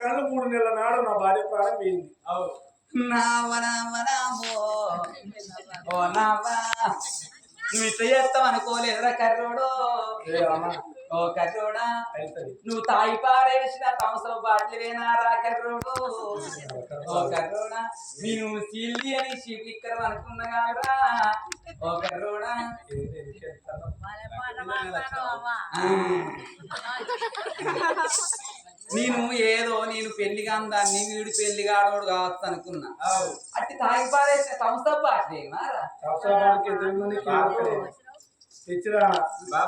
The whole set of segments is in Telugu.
కళ్ళు 3 నెలల నాడు నా భార్య ప్రాణం పోయింది. ఓ నావా నువ్వు ఇట్లా చేస్తావు అనుకోలేదురా కర్రోడు. ఓ కర్రోడా నువ్వు తాయి పారేసిన సంవత్సరం బాటలు వేనారా కర్రోడు. ఓ కర్రోడా నేను సీల్ది అని శివలిక్కరం అనుకున్నా కాదురా. ఓ కర్రోడా నేను పెళ్లిగా అందాన్ని వీడు పెళ్లి కాడోడు కావచ్చు అనుకున్నా. అట్టి తాగి పారేసిన సంవత్సరం బాటలేనారా.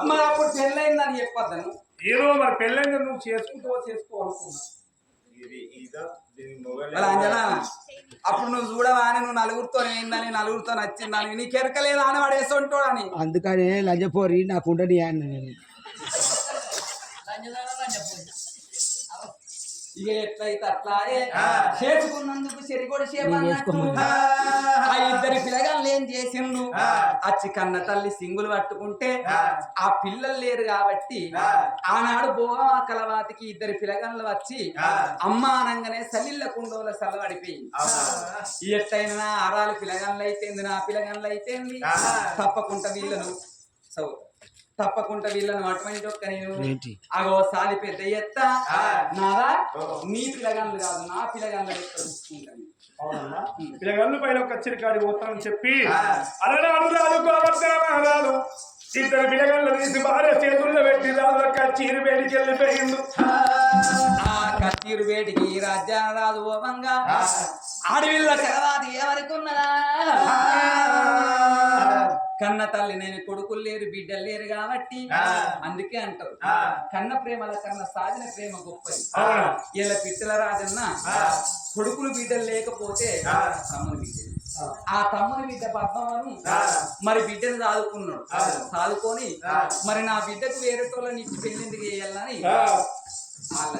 మరి అప్పుడు పెళ్ళయిందని చెప్పొద్దాను. ఏదో మరి పెళ్ళైంది నువ్వు చేసుకోవాలనుకున్నా. అంజనా అప్పుడు నువ్వు చూడవా అని నువ్వు నలుగురితో ఏందని నలుగురితో నచ్చిందని నీకు ఎరకలేదు అని వాడేస్తుంటాడని. అందుకనే లంజపోరి నాకుండని నేను ఇక ఎట్లయితే అట్లాగే చేసుకున్నందుకు చెరిగొడి చేపన్నట్టు ఆ ఇద్దరి పిల్లగాళ్ళు ఏం చేసిండు. అచ్చి కన్న తల్లి సింగులు పట్టుకుంటే ఆ పిల్లలు లేరు కాబట్టి ఆనాడు బోవా కలవాతికి ఇద్దరి పిల్లగాళ్ళు వచ్చి అమ్మ అనగానే సలిళ్ళ కుండోల సలవడిపోయింది. ఎట్లయినా ఆరాలు పిల్లగాళ్ళు అయితేంది నా పిల్లగాళ్ళు అయితేంది తప్పకుండా వీళ్ళను అటువంటి ఒక్క నేను అగో సాలి పెద్ద ఎత్త నాదా నీ పిల్లగాళ్ళు కాదు నా పిల్లగాళ్ళు చూసుకుంటాను. పిల్లగాళ్ళు పైన ఒక చిరికాడి పోతానని చెప్పి అలనాడు ఇద్దరు పిల్లగాళ్ళు తీసి భార్య చేతుల్లో పెట్టి రాజు కచ్చీరు వేడికి వెళ్ళిపోయిండు. ఆ కచ్చీరు వేడికి రాజ్యారాజు ఓవంగా అడవిల్ల తర్వాత ఏమనుకున్నదా కన్న తల్లి నేను కొడుకులు లేరు బిడ్డలు లేరు కాబట్టి అందుకే అంటారు కన్న ప్రేమల కన్నా సాధిన ప్రేమ గొప్పది. ఇలా పిట్టల రాజన్న కొడుకులు బిడ్డలు లేకపోతే తమ్ముని బిడ్డలు ఆ తమ్ముని బిడ్డ పద్మను మరి బిడ్డను సాదుకున్నాడు. సాదుకొని మరి నా బిడ్డకు వేరేటోళ్ళని ఇచ్చి పెళ్ళిందుకు చేయాలని వాళ్ళ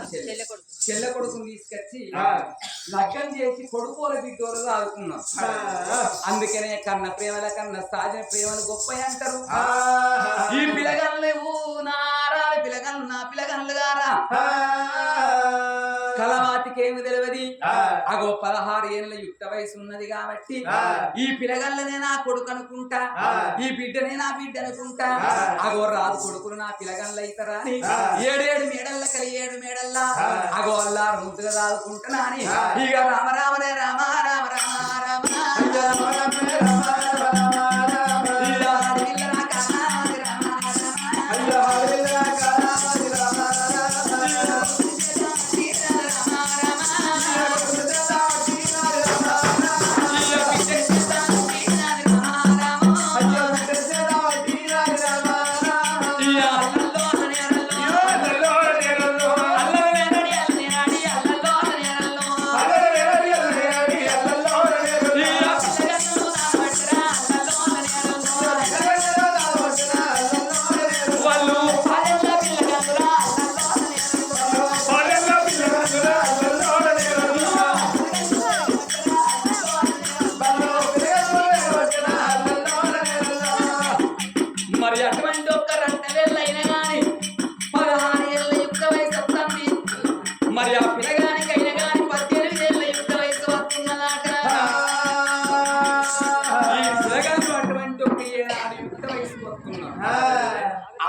చెల్ల కొడుకుని తీసుకొచ్చి లగ్గం చేసి కొడుకోల బిడ్డోలు ఆదుకున్నాం. అందుకనే కన్న ప్రేమల కన్నా సాధిన ప్రేమలు గొప్ప అంటారు. ఈ పిల్లగల్లేవు నారాలి పిల్లగల్లు నా పిల్లగల్లు గారా కలవాతికి ఏమి తెలియదు. అగో 16 ఏళ్ళ యుక్త వయసు ఉన్నది కాబట్టి ఈ పిల్లగల్లనే నా కొడుకు అనుకుంటా ఈ బిడ్డనే నా బిడ్డ అనుకుంటా. అగో రాదు కొడుకులు నా పిల్లగల్ల అయితారా అని 7 మేడల్ల కలి 7 మేడల్లా అగో అల్లారు ముద్దుగా దాదుకుంటున్నా అని ఇక రామ రామనే రామ రామ రామ రామ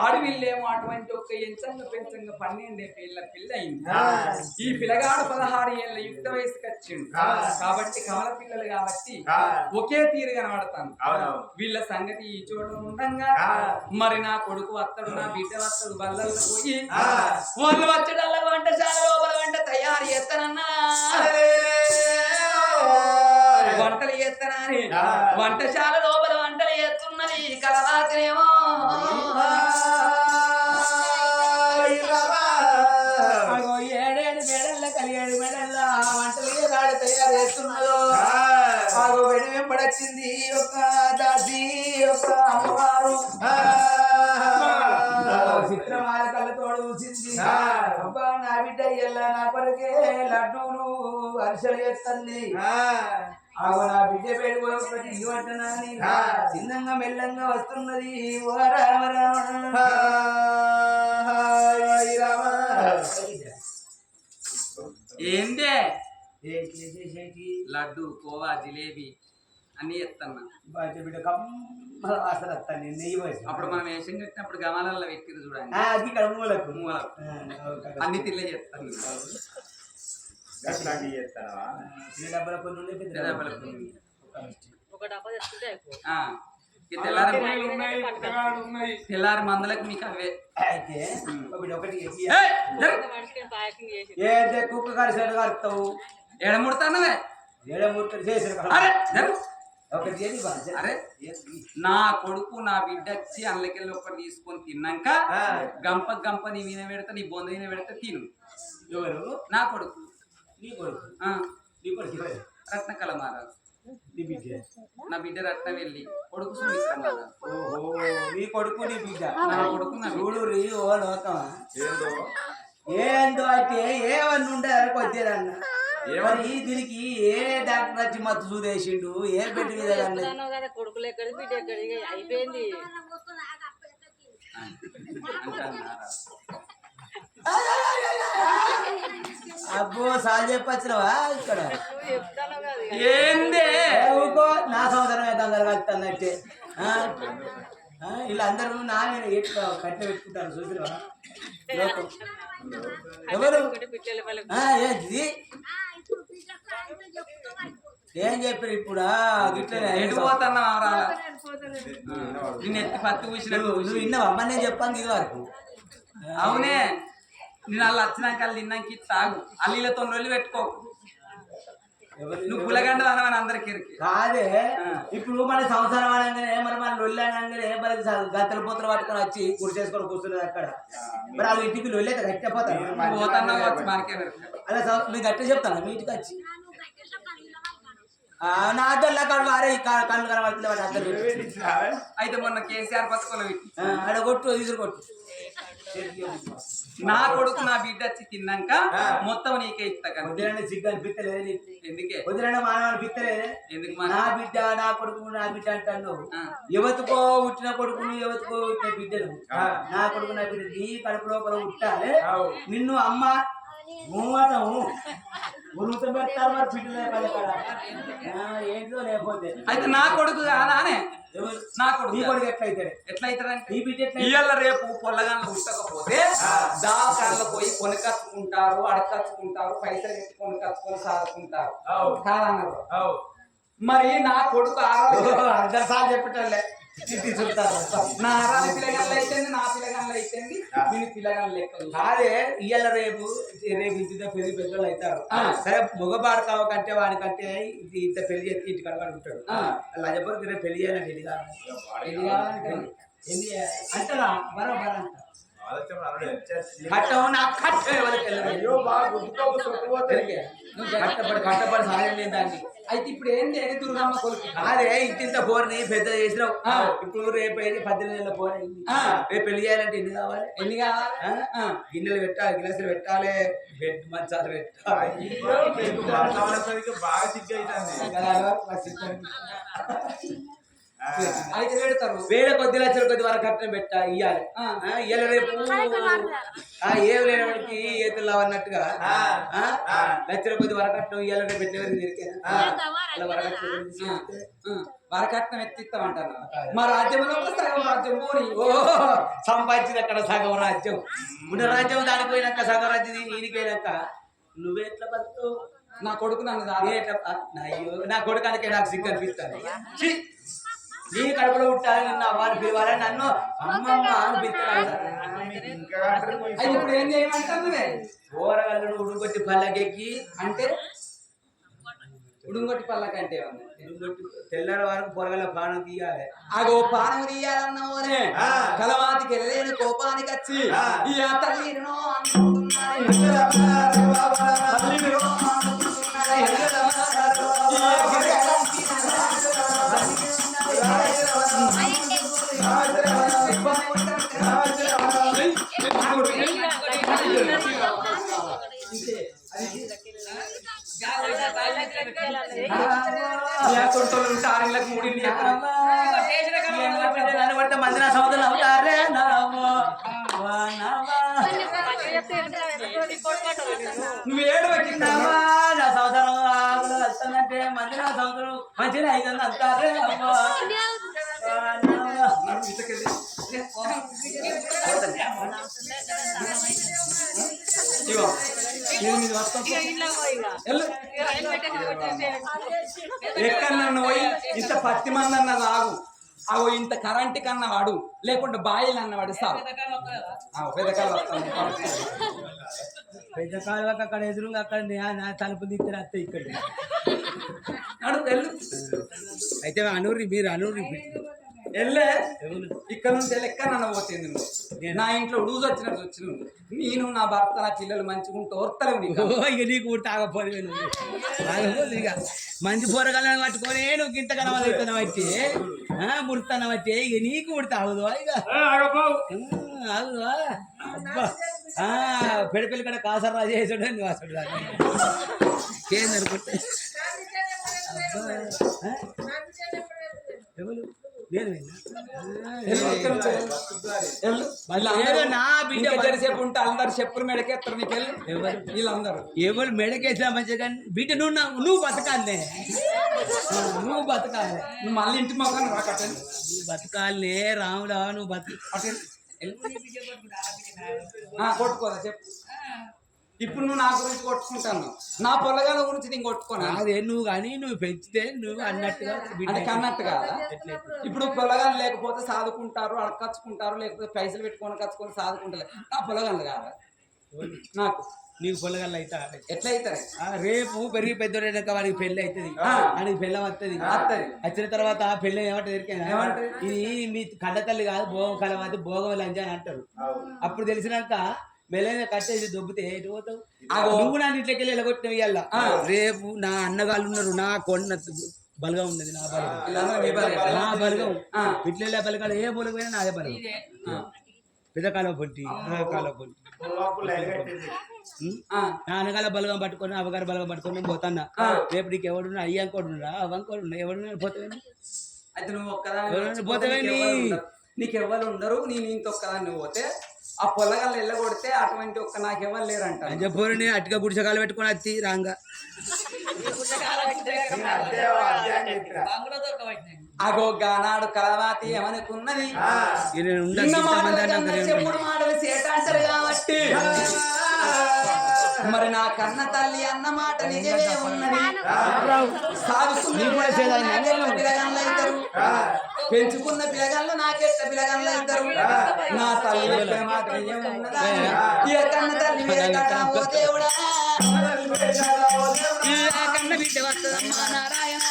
ఆడవిల్లేమో అటువంటి ఒక్క ఎంచంగా పెంచంగా 12 ఏళ్ళ పిల్ల అయింది. ఈ పిల్లగాడు 16 ఏళ్ళ యుక్త వయసుకి వచ్చిండు కాబట్టి కమల పిల్లలు కాబట్టి ఒకే తీరు కనబడతాను. వీళ్ళ సంగతి ఈ చోట ఉండంగా మరి నా కొడుకు వత్తడు నా బిడ్డ వత్తడు బల్లల్లో పోయి వాళ్ళు వచ్చేటల్ల వంటశాల లోపల వంట తయారు చేస్తానన్నా వంటలు చేస్తానని వంటశాల లోపల వంటలు చేస్తున్నది కలవాతనేమో అగో 7 మేడల్ల కలి 7 మేడల్ల వంటలు తయారు చేస్తున్నదో అగో వెంబడొచ్చింది ఒక దాసి ఒక అమ్మవారు చిత్రమాల కళ్ళతోడు చూసింది. అబ్బా నా బిడ్డ ఎల్లా నా కొరకే లడ్డూలు అరిసెలు చేస్తుంది. ఆగో నా బిడ్డ పేరు ఒకటి ఇవ్వటనని చిన్నంగా మెల్లంగా వస్తున్నది. ఓ రామ రామ ఏందే ఏంటి చేసేటి లడ్డు కోవా జిలేబీ అన్ని ఎత్తన్నా బయట బిడ్డ కమ్మల వాసన వస్తాను నెయ్యి పోసి అప్పుడు మనం వేషం కట్టినప్పుడు గమాలలో పెట్టిరు చూడండి అది ఇక్కడ మూలకు మూలకు. అన్ని తిల్లే చెప్తాను అట్లాంటివి చేస్తావా? చిన్న డబ్బుల కొన్ని ఉండే పెద్ద డబ్బుల కొన్ని. ఒక డబ్బా తెచ్చుకుంటే అయిపో. తెల్లారి ఉన్నాయి, పుట్టగాడు ఉన్నాయి. తెల్లారి మందులకు మీకు అవే అయితే ఒక బిడ్డ ఒకటి చెప్పి ఏయ్, జరు. మనిషికి ప్యాకింగ్ చేసి ఏంటే కుక్క కరిసేడు కరుతావు ఎడముడతానవే ఏడమూర్తులు చేసిన అరే జరు. ఒకటి చేసి అరే నా కొడుకు నా బిడ్డ వచ్చి అల్లకెళ్ళి ఒకటి తీసుకొని తిన్నాక గంప గంప నీ మీద పెడతా నీ బొంద మీద పెడతా తిను. ఎవరు నా కొడుకు నీ కొడుకు ఆ, నీ కొడుకు ఎవరు? రత్న కలమారాజు నీ బిడ్డ నా బిడ్డ రత్న వెళ్ళి కొడుకు సుమిత్ర మహారాజు. ఓహో నీ కొడుకు నీ బిడ్డ నా కొడుకు నా బిడ్డ. చూడు రీ ఓ లోకమా ఏందో ఏందో అంటే ఏమన్నా ఉండదు కొద్దిరన్న మరి దీనికి ఏ డాక్టర్ వచ్చి మత్తు చూదేసిండు ఏ బెడ్ మీద కన్నా చెప్తున్నావు కదా కొడుకులు ఎక్కడి బిడ్డ ఎక్కడి అయిపోయింది. అబ్బో సాల్ చెప్పచ్చినవా ఇక్కడ నువ్వు చెప్తాను కదా ఇక. ఏందే ఊకో నా సంవత్సరం అయితే అందరు కలుగుతున్నట్టే వీళ్ళందరూ నా మీద ఎట్లా కట్టె పెట్టుకుంటారు చూసినవా లోకం. ఎవరు ఒకటి పిట్టల పల్లె ఏంటిది ఏం చెప్పారు ఇప్పుడు గిట్లనే ఎటు పోతున్నా రాలా పోతలేదు. నిన్ను ఎత్తి పత్తి పూసినట్టు నువ్వు విన్నావా అమ్మ నేను చెప్పాను ఇది వరకు అవునే నేను వాళ్ళు వచ్చినాక వాళ్ళు తిన్నాక ఇది తాగు అల్లీలతో నొల్లి పెట్టుకోకు. నువ్వు పులగండ అని అందరికి ఇరికి. కాదే ఇప్పుడు మన సంవత్సరం అనగానే మరి మన లొల్లి అనగానే మరి గంతల పూతలు పట్టుకొని వచ్చి కుర్చీ చేసుకొని కూర్చున్నది అక్కడ మరి వాళ్ళు ఇంటికి లొల్లి అయితే గట్టిపోతారు నువ్వు పోతున్నావు వచ్చి మనకే పెరుగు. అలా మీరు గట్టి చెప్తాను మీ ఇంటికి వచ్చి నా అద్దరు అక్కడ వారే కళ్ళు కనబడుతుంది వాటి అద్దరు అయితే మొన్న కేసీఆర్ పథకంలో పెట్టి ఆడ కొట్టు తీసుకు కొట్టు నా కొడుకు నా బిడ్డ వచ్చి తిన్నాక మొత్తం నీకే ఇస్తా కదా. వదిలేండి సిగ్గు అనిపిస్తలేదు ఎందుకే వదిలేండి మానవ అనిపిస్తలేదు ఎందుకు నా బిడ్డ నా కొడుకు నా బిడ్డ అంటాను ఎవతికో పుట్టిన కొడుకును ఎవతికో పుట్టిన బిడ్డను నా కొడుకు నా బిడ్డ నీ కడుపు లోపల పుట్టాలి నిన్ను అమ్మ ఉరుత పెడతారు మరి బిడ్డలే పల్లెక్కడ ఏంటో లేకపోతే అయితే నా కొడుకు కాదానే నా కొడుకు నీ కొడుకు ఎట్లయితే ఎట్లయితారంటే నీ బిడ్డ ఎట్లా ఇయ్యాల రేపు పొల్లగాన పుట్టకపోతే దావకాల్లో పోయి కొనుకచ్చుకుంటారు అడకచ్చుకుంటారు పైసలు ఎత్తి కొనుకచ్చుకొని సాదుకుంటారు కాదన్నారు. మరి నా కొడుకు అందరు సార్ చెప్పటంలే నా ఆరాధన పిల్లగాళ్ళు అయితే నా పిల్లగాళ్ళు అయితే దీని పిల్లగాళ్ళు లెక్క కాదే ఇయ్యాల రేపు ఇంత పెళ్లి పెద్దలు అవుతారు సరే మగబాడు కావకంటే వాడికంటే ఇంత పెళ్లి చేసి ఇంటి కడవాడు ఉంటాడు లజపూర్ రేపు పెళ్లి చేయాలని పెళ్లి కావాలి అంటారా బరోబర్ అంట కట్టం నాకు కట్టం ఎవరికి కట్టపడి సాయం లేదు దాన్ని. అయితే ఇప్పుడు ఏంటి దుర్గమ్మ కొడుకు అదే ఇంత బోర్ని పెద్ద చేసినావు ఇప్పుడు రేపు అయితే 18 నెలల బోర్ అయింది రేపు పెళ్లి చేయాలంటే ఎన్ని కావాలి ఎన్ని కావాలి గిన్నెలు పెట్టాలి గిలాసులు పెట్టాలి బెడ్ మంచాలు పెట్టాలి బాగా సిగ్గు అవుతుంది. అయితే పెడతారు వేరే కొద్ది లక్షల కొద్ది వరకు కట్నం పెట్టా ఇయ్యాలి ఇయ్యాలి రేపు ఏం లేనివాడికి ఏతులు అన్నట్టుగా లక్షల కొద్ది వరకట్నం ఇయ్యాలి రేపు వరకట్నం ఎత్తిస్తామంటారు మా రాజ్యంలో సగం రాజ్యం పోని ఓ సంపాదించింది అక్కడ సగం రాజ్యం ఉన్న రాజ్యం దానికి పోయినాక సగం రాజ్యం ఈయనకి పోయినాక నువ్వే ఎట్లా బతుకు నా కొడుకు నన్ను అయ్యో నా కొడుకానికే నాకు సిగ్గు అనిపిస్తాను నీ కడుపులో ఉంటాను నిన్న అమ్మని పిలవాలి నన్ను అమ్మమ్మ అనిపిస్తాను ఇప్పుడు ఏం చేయమంటారు ఊరగల్లుడు ఉడుగొట్టి పల్లకెక్కి అంటే ఉడుంగొట్టి పల్లకంటే తెల్లారి వరకు పొరగల పానం తీయాలి అగో పానం తీయాలన్నోనే కలవాతికి వెళ్ళలేని కోపానికి వచ్చి ఈ తల్లినో మంది నా సోదరులు అవుతారే నువ్వు ఏడవకిన్నావా నా సంవత్సరం ఆకులు వస్తుందంటే మంది నా సంవత్సరం మంచిగా అయిందని అంటారే అమ్మా ఇగో ఎనిమిది వస్తాం ఎక్కడన్నా పోయి ఇంత 10 మంది అన్నది ఆగు అగో ఇంత కరెంట్ కన్నా వాడు లేకుంటే బాయిలు అన్నవాడు సాగు పెద్దకాలు పెద్ద కాలువకి అక్కడ ఎదురుగా అక్కడ నా తలుపు దిక్కుని వస్తే ఇక్కడ వెళ్ళు అయితే అనూరి మీరు అనూరి వెళ్ళే ఇక్కడ నుంచి లెక్క నన్ను పోతుంది నువ్వు నా ఇంట్లో ఉడుగు వచ్చినట్టు వచ్చిన నేను నా భర్త నా పిల్లలు మంచిగా ఉంటే ఓర్తలేవు ఇక నీకు తాగపోదు ఇక మంచి పోరగాలను పట్టుకొని నువ్వు ఇంత కనవలుతున్నా బట్టి ముడతాన బట్టి ఇక నీకు ఉడతా అవుదువా ఇక అవుదువా అబ్బా పెడపెల్లి కడ కాసరా చేసాడు నువ్వు అసలు ఏందనుకుంటే ఎవరు సేపు ఉంటే అందరు చెప్పులు మెడకేస్తారు నీకు వీళ్ళందరూ ఎవరు మెడకేసినా మంచిగా బిడ్డ నువ్వు బతకాలే నువ్వు బతకాలి నువ్వు మళ్ళీ ఇంటి మొక్కను రాకట్టండి నువ్వు బతకాలే రాముడా నువ్వు కొట్టుకోదా చెప్పు ఇప్పుడు నువ్వు నా గురించి కొట్టుకుంటాను నా పొలగాల గురించి నేను కొట్టుకోను అదే నువ్వు కానీ నువ్వు పెంచితే నువ్వు అన్నట్టుగా అన్నట్టు కాదా ఇప్పుడు పొలగాలు లేకపోతే సాదుకుంటారు అడకచ్చుకుంటారు లేకపోతే పైసలు పెట్టుకొని కచ్చుకొని సాదుకుంటారు నా పొలగాళ్ళు కాదా నాకు నీకు పొలగల్ల అయితే ఎట్లా అవుతారు రేపు పెరిగి పెద్దోడక వాడికి పెళ్లి అవుతుంది వాడికి పెళ్ళం వస్తుంది వచ్చిన తర్వాత పెళ్ళి ఏమంటే దొరికినా ఇది మీ కన్న తల్లి కాదు భోగం కలం అది భోగం లంచ అని అంటారు అప్పుడు తెలిసినాక మెల్లగా కట్టేసి దొబ్బితే ఎటు పోతావు నువ్వు నా ఇంట్లోకి వెళ్ళి ఎలగొట్టిన ఇయ్యాల రేపు నా అన్నగాళ్ళు ఉన్నారు నా కొండ బలగా ఉన్నది నా బలగం నా బలగం ఇట్లా బలగాలు ఏ బలగైనా నాదే బలగం పెద్దకాలం పొంటి కాలం పొంటి నా అనగాల బలగం పట్టుకొని అవగారు బలగం పట్టుకొని పోతాన్నా రేపు నీకు ఎవడున్నా అయ్యాంకోడున్నా అవంకోడున్నా ఎవడున్నా పోతావేంటి అయితే నువ్వు ఒక్కదాన్ని పోతావేంటి నీకు ఎవరు ఉండరు నేను ఇంకొక్కదాన్ని పోతే ఆ పొలగాళ్ళు వెళ్ళగొడితే అటువంటి ఒక్క నాకు ఎవరు లేరంట చెప్పరు నేను అట్టుగా గుడిసెకాలు పెట్టుకొని వచ్చి రాంగా అగో గానాడు కలవాతి ఏమనుకున్నది చెప్పుడు మాటలు సేట అంటారు కాబట్టి మరి నా కన్న తల్లి అన్న మాట నిజమే ఉన్నది పిల్లగాళ్ళు అవుతారు పెంచుకున్న పిల్లగాళ్ళు నాకెట్ట పిల్లగాళ్ళు అవుతారు నా తల్లి మాట నిజం ఉన్నదా ఇక కన్న తల్లి ఓ దేవుడా కన్న బిడ్డ వస్తుందమ్మా నారాయణ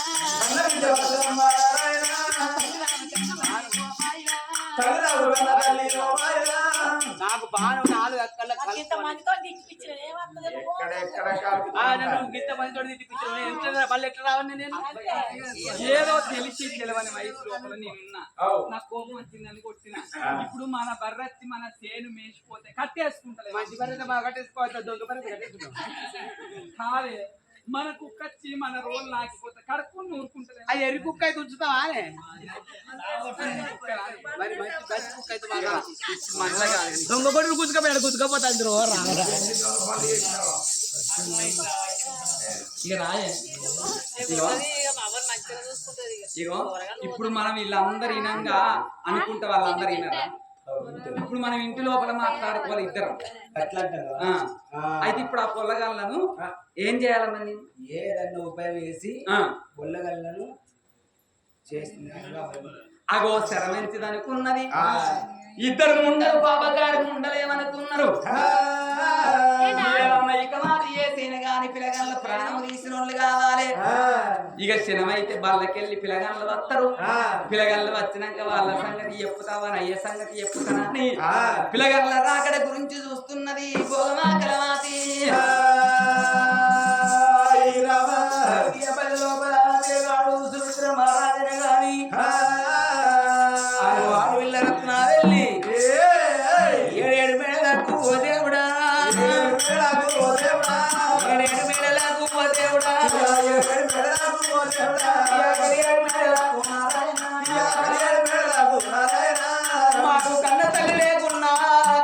నాకు బాగా 4 అక్కల ఏదో తెలిసి తెలవని వయసు లోపల నేనున్నా నాకు కోపం వచ్చిందని కొట్టిన ఇప్పుడు మన బర్రెత్తి మన చేను మేసిపోతే కట్టేసుకుంటలే మంచి బర్రె బాగా కట్టేసుకోవచ్చు దొంగ బర్రె కట్టేసుకుంటాం కాదే మన కుక్క వచ్చి మన రోల్ నాకిపోతే కడుక్కుని ఊరుకుంటలే అది ఎరి కుక్క అయితే ఉంచుతావా దొంగ కొడుకు గుచ్చుకపోయాడు గుచ్చుకపోతా ఇక రాయే ఇగో ఇప్పుడు మనం వీళ్ళందరూ ఇనంగా అనుకుంటే వాళ్ళందరూ వినరా ఇప్పుడు మనం ఇంటి లోపల మాట్లాడుకోవాలి ఇద్దరం అట్లా అయితే ఇప్పుడు ఆ పొల్లగాళ్ళను ఏం చేయాలన్నది ఏదన్నా ఉపాయం వేసి పొల్లగాళ్ళను అగో శరమంచిది అనుకున్నది ఇద్దరు ముండలు బాబాగారు ముండలేమనుకున్నారు గాని పిల్లగాళ్ళ ప్రాణం తీసిన వాళ్ళు కావాలి ఇక క్షణమైతే బళ్ళకెళ్ళి పిల్లగాళ్ళు వస్తారు పిల్లగాళ్ళు వచ్చినాక వాళ్ళ సంగతి చెప్పుతావని అయ్యే సంగతి చెప్పుతానని పిల్లగాళ్ళ రాకడ గురించి చూస్తున్నది భోగమా కలవాతి మహారాజన గాని వాడు వీళ్ళ రత్న వెళ్ళి 7 మేళకు ఓ దేవుడా 7 మేళలకు ఓ దేవుడా మాకు కన్న తల్లి లేకున్నా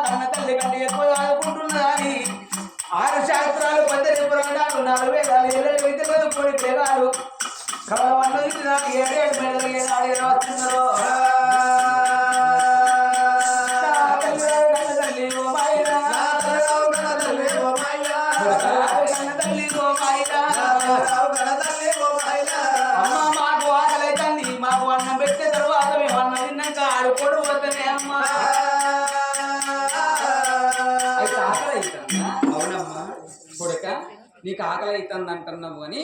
కన్న తల్లి కంటే ఎక్కువ ఆడుకుంటున్నదా వేదాలు ఏడు విద్యలు పొడి వేదాలు కవలవన్నది నాకు ఏడేడు మెడలు ఏనాడు ఎలా వస్తున్నారు తల్లి ఓ మాయరా తల్లి ఓ మాయరా అమ్మ మాకు ఆకలైతుంది మాకు అన్నం పెట్టే తర్వాత మేము అన్నం తిన్నాక ఆడుకోడు పోతానే అమ్మ అయితే ఆకలి అవుతుందా? అవునమ్మా కొడుక నీకు ఆకలి అవుతుంది అంటున్నావు అని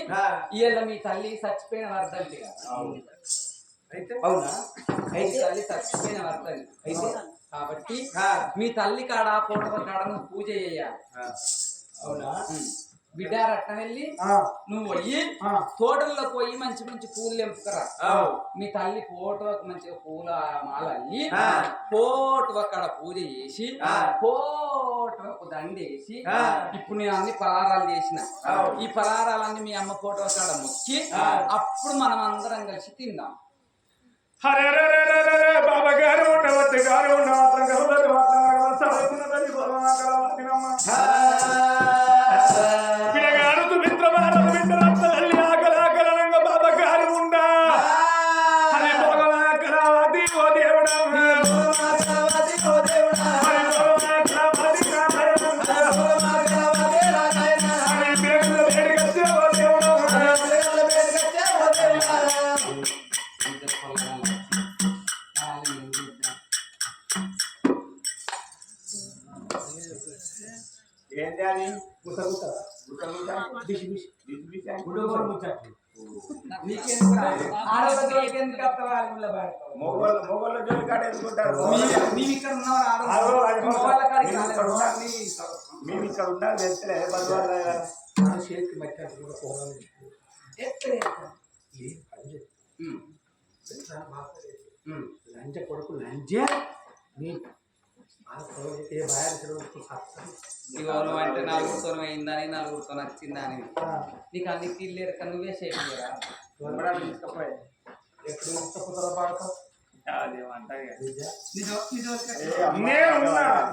ఇవాళ మీ తల్లి చచ్చిపోయిన వర్ధంతి అయితే అవునా మీ తల్లి చచ్చిపోయిన వర్ధంతి అయితే కాబట్టి మీ తల్లి కాడ పూటవ కాడ నువ్వు పూజ చేయాలి. అవునా బిడ్డ రట్నం వెళ్ళి నువ్వు పోయి ఆ. తోటల్లో పోయి మంచి మంచి పూలు తెంపుకరా. మీ తల్లి ఫోటోకి మంచిగా పూల మాల అల్లి ఫోటో అక్కడ పూజ చేసి ఫోటోకు దండేసి ఇప్పుడు నేను అన్ని పలారాలు చేసిన ఈ పలారాలన్నీ మీ అమ్మ ఫోటో కాడ మొక్కి అప్పుడు మనం అందరం కలిసి తిందాం. హరే రే రే రే రే రే బాబా గారు ఉండవద్దు గారు ఉండవద్దు గౌరవ సరకున్నది గోలమాకలమ్మ పిల్లగాడు సుమిత్రమానం బిడ్డలంత తల్లి ఆకలాకలంగ బాబా గారు ఉండా హరి గోలమాకలవతి ఓ దేవుడా హరి గోలమాకలవతి హరి బేగుల వేడిగచ్చే ఓ దేవుడా ఏంటి అది మొగోళ్ళ జోలి కాడ ఎందుకుంటారు మేము ఇక్కడ మేము ఇక్కడ ఉండాలి వెళ్తే బదులు చేతికి మట్టి కూడా పోవాలి లంచ కొడుకు లంచే నీ ఏ ఇవాళ అంటే నలుగురితో అయిందని నలుగురితో నచ్చిందని నీకు అన్ని తీర్లేరు కానీ నువ్వే చేయలేరా తీసుకపోయి ఎప్పుడు తీసుకుపోతారో పాడతావు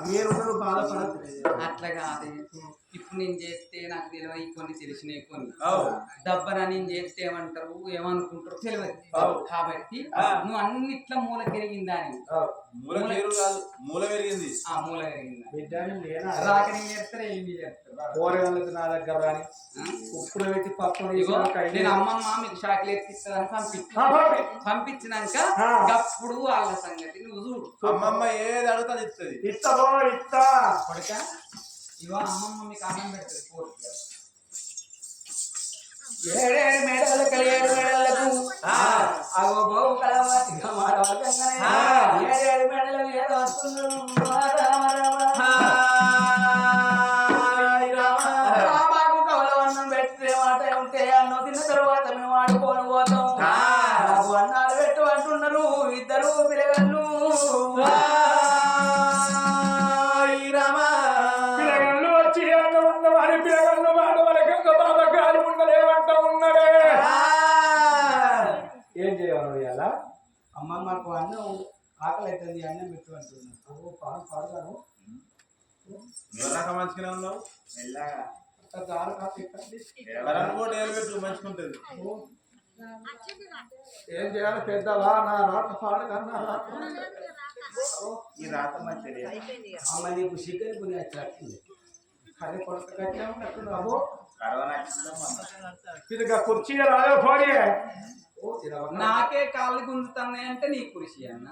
మీరు బాధపడదు అట్లా కాదు. ఇప్పుడు నేను చేస్తే నాకు తెలియదు కొన్ని తెలిసినాయి కొన్ని దబ్బన నేను చేస్తే ఏమంటారు ఏమనుకుంటారు తెలియదు కాబట్టి నువ్వు అన్నిట్లా మూల పెరిగిందని మూల పెరిగింది మూల పెరిగిందా బిడ్డని లేనా రాకని చేస్తారా ఏమి చేస్తారు కూరగాయలకు నా దగ్గర రాని ఉప్పుడు పెట్టి పప్పు నేను అమ్మమ్మ మీకు షాకులు ఎత్తిస్తానని పంపించినాక అప్పుడు వాళ్ళ సంగతి నువ్వు చూడు. అమ్మమ్మ ఏది అడుగుతుంది ఇస్తుంది కొడుక ఇవో అమ్మమ్మ మీకు అన్నం పెడుతుంది పూర్తిగా ఏడేడు మేడలకు ఏడు మేడలకు అగో బాబు కలవాతిగా మాడవకంగానే ఏడేడు మేడలకు ఏదో వస్తున్నారు మాకు కవలవన్నం పెట్టే మాట ఉంటే అన్నం తిన్న తర్వాత మేము ఆడుకొని పోతాం నాకు అన్నాలు పెట్టు అంటున్నారు ఇద్దరు పిల్లగాళ్ళు పిల్లగాళ్ళు వచ్చి అన్నవన్న వారి పిల్లగాళ్ళు వాడవలకంగా బాబా గారు ఉండలేమంటా ఉన్నాడే. ఏం చేయాలి అలా అమ్మ మాకు అన్నం ఆకలి అవుతుంది అన్నం పెట్టు అంటున్నాను పాడుగాను మంచిగానే ఉన్నావు మెల్లగా పెట్టు మంచిగుంటది ఏం చేయాలి పెద్దవా నా రాత పాడుగా నా రాత ఈ రాత మంచిది అమ్మ నీకు చికెన్ కొని వచ్చింది కానీ కొడుకు గట్టిగా ఉన్నట్టున్నావు ఇదిగా కుర్చీ రాజా పోనీ నాకే కాళ్ళు గుంజుతున్నాయి అంటే నీ కృషి అన్న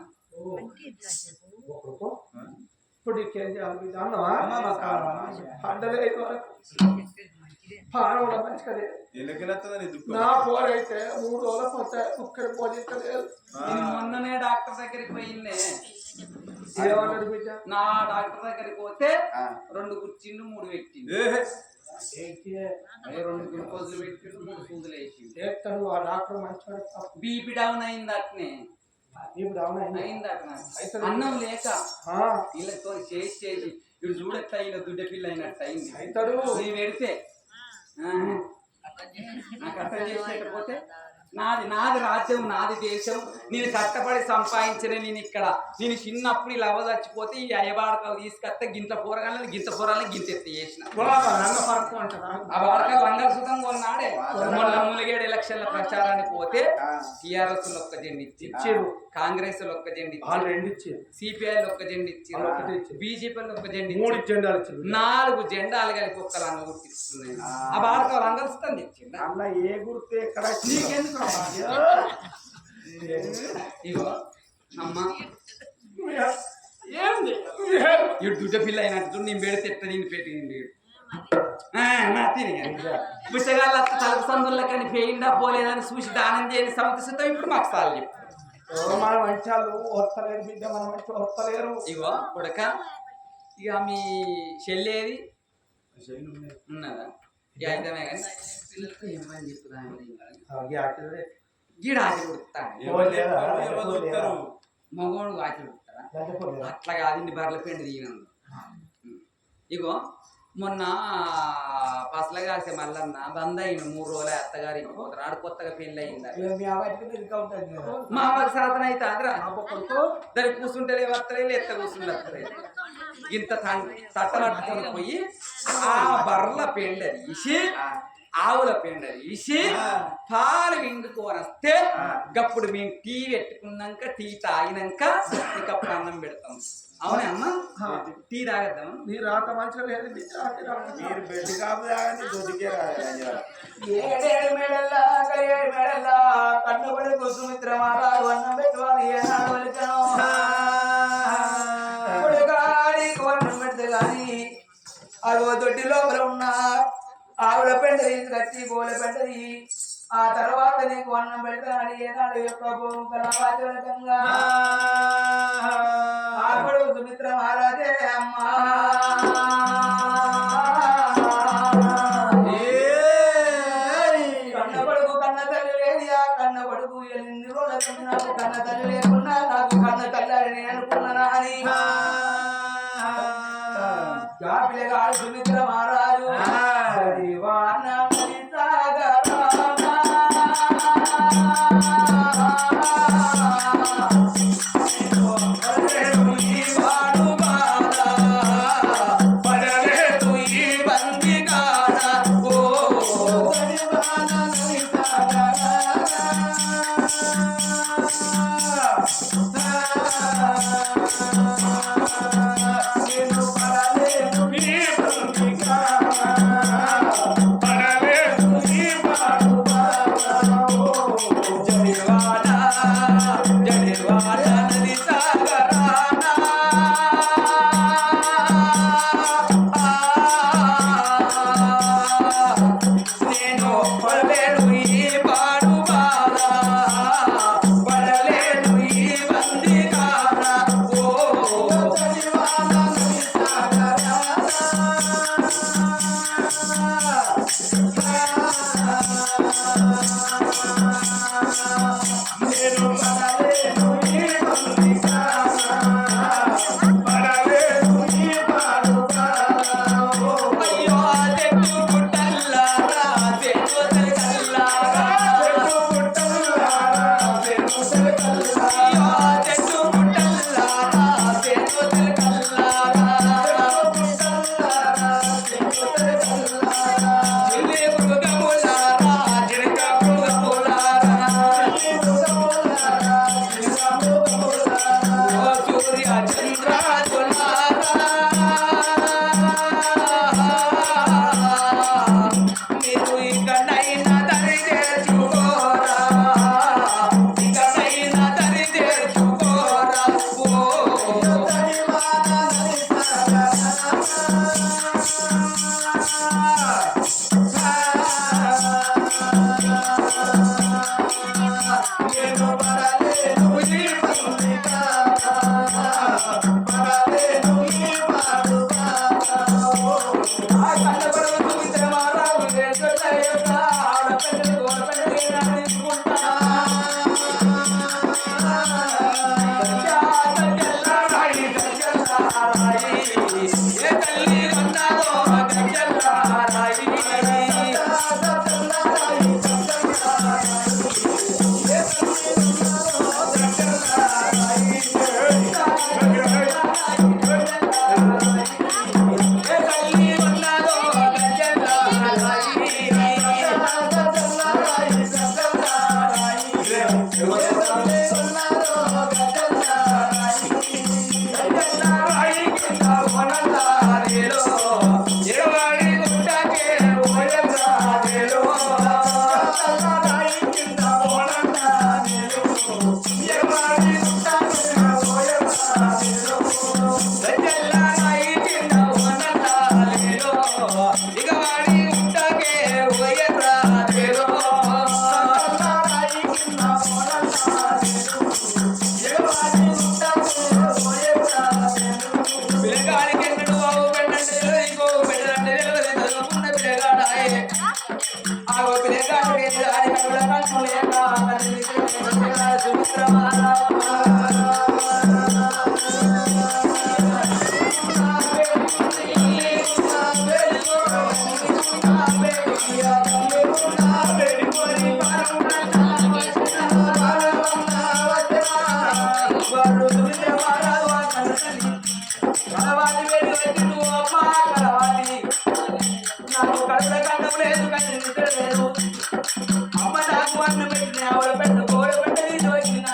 ఇప్పుడు ఇంకేం చేయాలి అన్నవా పంటలే పాడవడం మంచిగా నా పోరు అయితే 3 రోజులు పోతాయి ఒక్కడి పోజించలేదు నేను మొన్ననే డాక్టర్ దగ్గరికి పోయిందే ఏమన్నాడు బిడ్డ నా డాక్టర్ దగ్గరికి పోతే 2 కుర్చీలు 3 పెట్టింది 2 గ్లూకోజులు పెట్టిండు 3 సూదులు వేసిండు చేస్తాడు ఆ డాక్టర్ మంచివాడు బీపీ డౌన్ అయింది అట్నే ఇప్పుడు అవునా అయింది అట్లా అన్నం లేక వీళ్ళతో చేసి ఇప్పుడు చూడెట్లా ఇలా దుడ్డ పిల్ల అయినట్టు అయింది అవుతాడు నేను పెడితే నాకు అర్థం చేసేకపోతే నాది రాజ్యం, నాది దేశం. నేను కష్టపడి సంపాదించిన నేను ఇక్కడ. నేను చిన్నప్పుడు ఇలా అవ్వ చచ్చిపోతే ఈ అయ్యబాడకలు తీసుకొస్తే గింత పోరగాలని గింత ఎత్తి చేసిన ఆ వాడక రంగసుతం కొన్నాడే. మొన్న ములిగేడు ఎలక్షన్ల ప్రచారానికి పోతే టీఆర్ఎస్ ఒక్క జెండా ఇచ్చారు, కాంగ్రెస్ ఒక్క జెండా ఇచ్చారు, సిపిఐ ఒక్క జెండా ఇచ్చారు, బీజేపీ ఒక్క జెండా ఇచ్చారు. 4 జెండాలు కలిపి ఒక్క రంగ గుర్తిస్తున్నాయి. ఆ వాడక రంగసుతం తెచ్చింది. అలా ఏ గుర్తు ఎక్కడ నీకెందుకు ఇగో అమ్మ ఏంది ఇటు దుడ్డ పిల్ల అయినట్టు నేను పెడితే ఎట్ట నేను పెట్టింది పుచ్చగాళ్ళ తలుపు సందుల్లో కానీ పోయిందా పోలేదని చూసి దానం చేయని సంతృష్టితో ఇప్పుడు మాకు సార్లు చెప్పు. మన మంచాలు వస్తలేరు బిడ్డ, మన మంచి వస్తలేరు. ఇగో కొడక ఇక మీ చెల్లేది ఉన్నదా ఇక అయితమే కానీ ఏమని చెప్పుదా గీడ ఆకలి కొడుతాడు మగోడు ఆకలి కొడుతాడా? అట్లా కాదు, ఇన్ని బర్రెల పిండి తీయనందు. ఇగో మొన్న పసల కాసే మల్లన్న బంద్ అయిన 3 రోజుల అత్తగారి పోతారు. ఆడు కొత్తగా పెళ్ళి అయిందా మా అమ్మకి సాధన అయితే అదిరా దానికి కూర్చుంటే వస్తలేదు, ఎత్త కూర్చుంటే ఇంత తట్టబట్టుకొని పోయి ఆ బర్రెల పెండ తీసి ఆవుల పెండ తీసి పాలు విండుకొని వస్తే గప్పుడు మేము టీ పెట్టుకున్నాక టీ తాగినాక నీకు అప్పుడు అన్నం పెడతాం. అవునే అమ్మ, టీ తాగద్దాం. నీ రాత మంచిగా లేదు, మీరు బెడ్ కాపు తాగండి, దొడ్డికే ఏడేడు మెడల్లా కరియేడు మెడల్లా కట్టుబడి కుసుమిత్రమారాడు అన్నం పెట్టువాని ఏనాడు వలికను అన్నం పెడితే గాని అగో దొడ్డి లోపల ఉన్న ఆవుల పెండ తీసుకొచ్చి గోల పెండది ఆ తర్వాత నీకు అన్నం పెడతాడు ఏనాడు యొక్క కళావాచకంగా ఆపడు సుమిత్ర మహారాజే అమ్మా కన్న కొడుకు కన్న తల్లి లేదు, ఆ కన్న కొడుకు ఎన్ని రోజులు నాకు కన్న తల్లి లేకున్నా నాకు కన్న తల్లి నేను అనుకున్నానా అని పిల్లగాడు సుమిత్ర మహారాజు ఓపిలే కాటే దారి కళ్ళ కళ్ళు లేక తల్లి కలవాలి వేడి వచ్చి నువ్వు అమ్మ కలవాలి నాకు కడుపుల కన్నం లేదు కానీ నిద్ర లేదు అమ్మ నాకు అన్నం పెట్టిన ఆవిడ పెట్ట గోడ పెట్ట వచ్చిన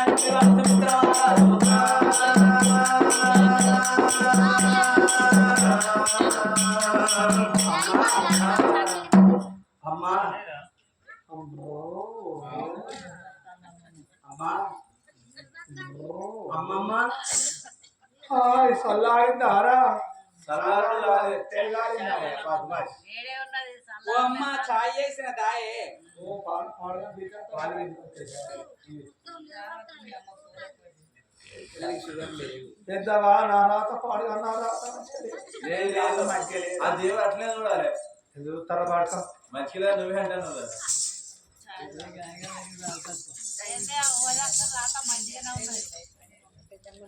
అమ్మా అమ్మో అమ్మా అమ్మమ్మ చల్లారిందారా తెల్లారిందా పద్మాష్ వేడే ఉన్నది ఓ అమ్మ చాయ్ చేసిన దాయే షుగర్ లేదు పెద్దవా నా రాత పాడుగా నా రాత ఆ దేవుడు అట్లే చూడాలి ఎందుకు తర పాడతాం మంచిగా నువ్వే అంటాను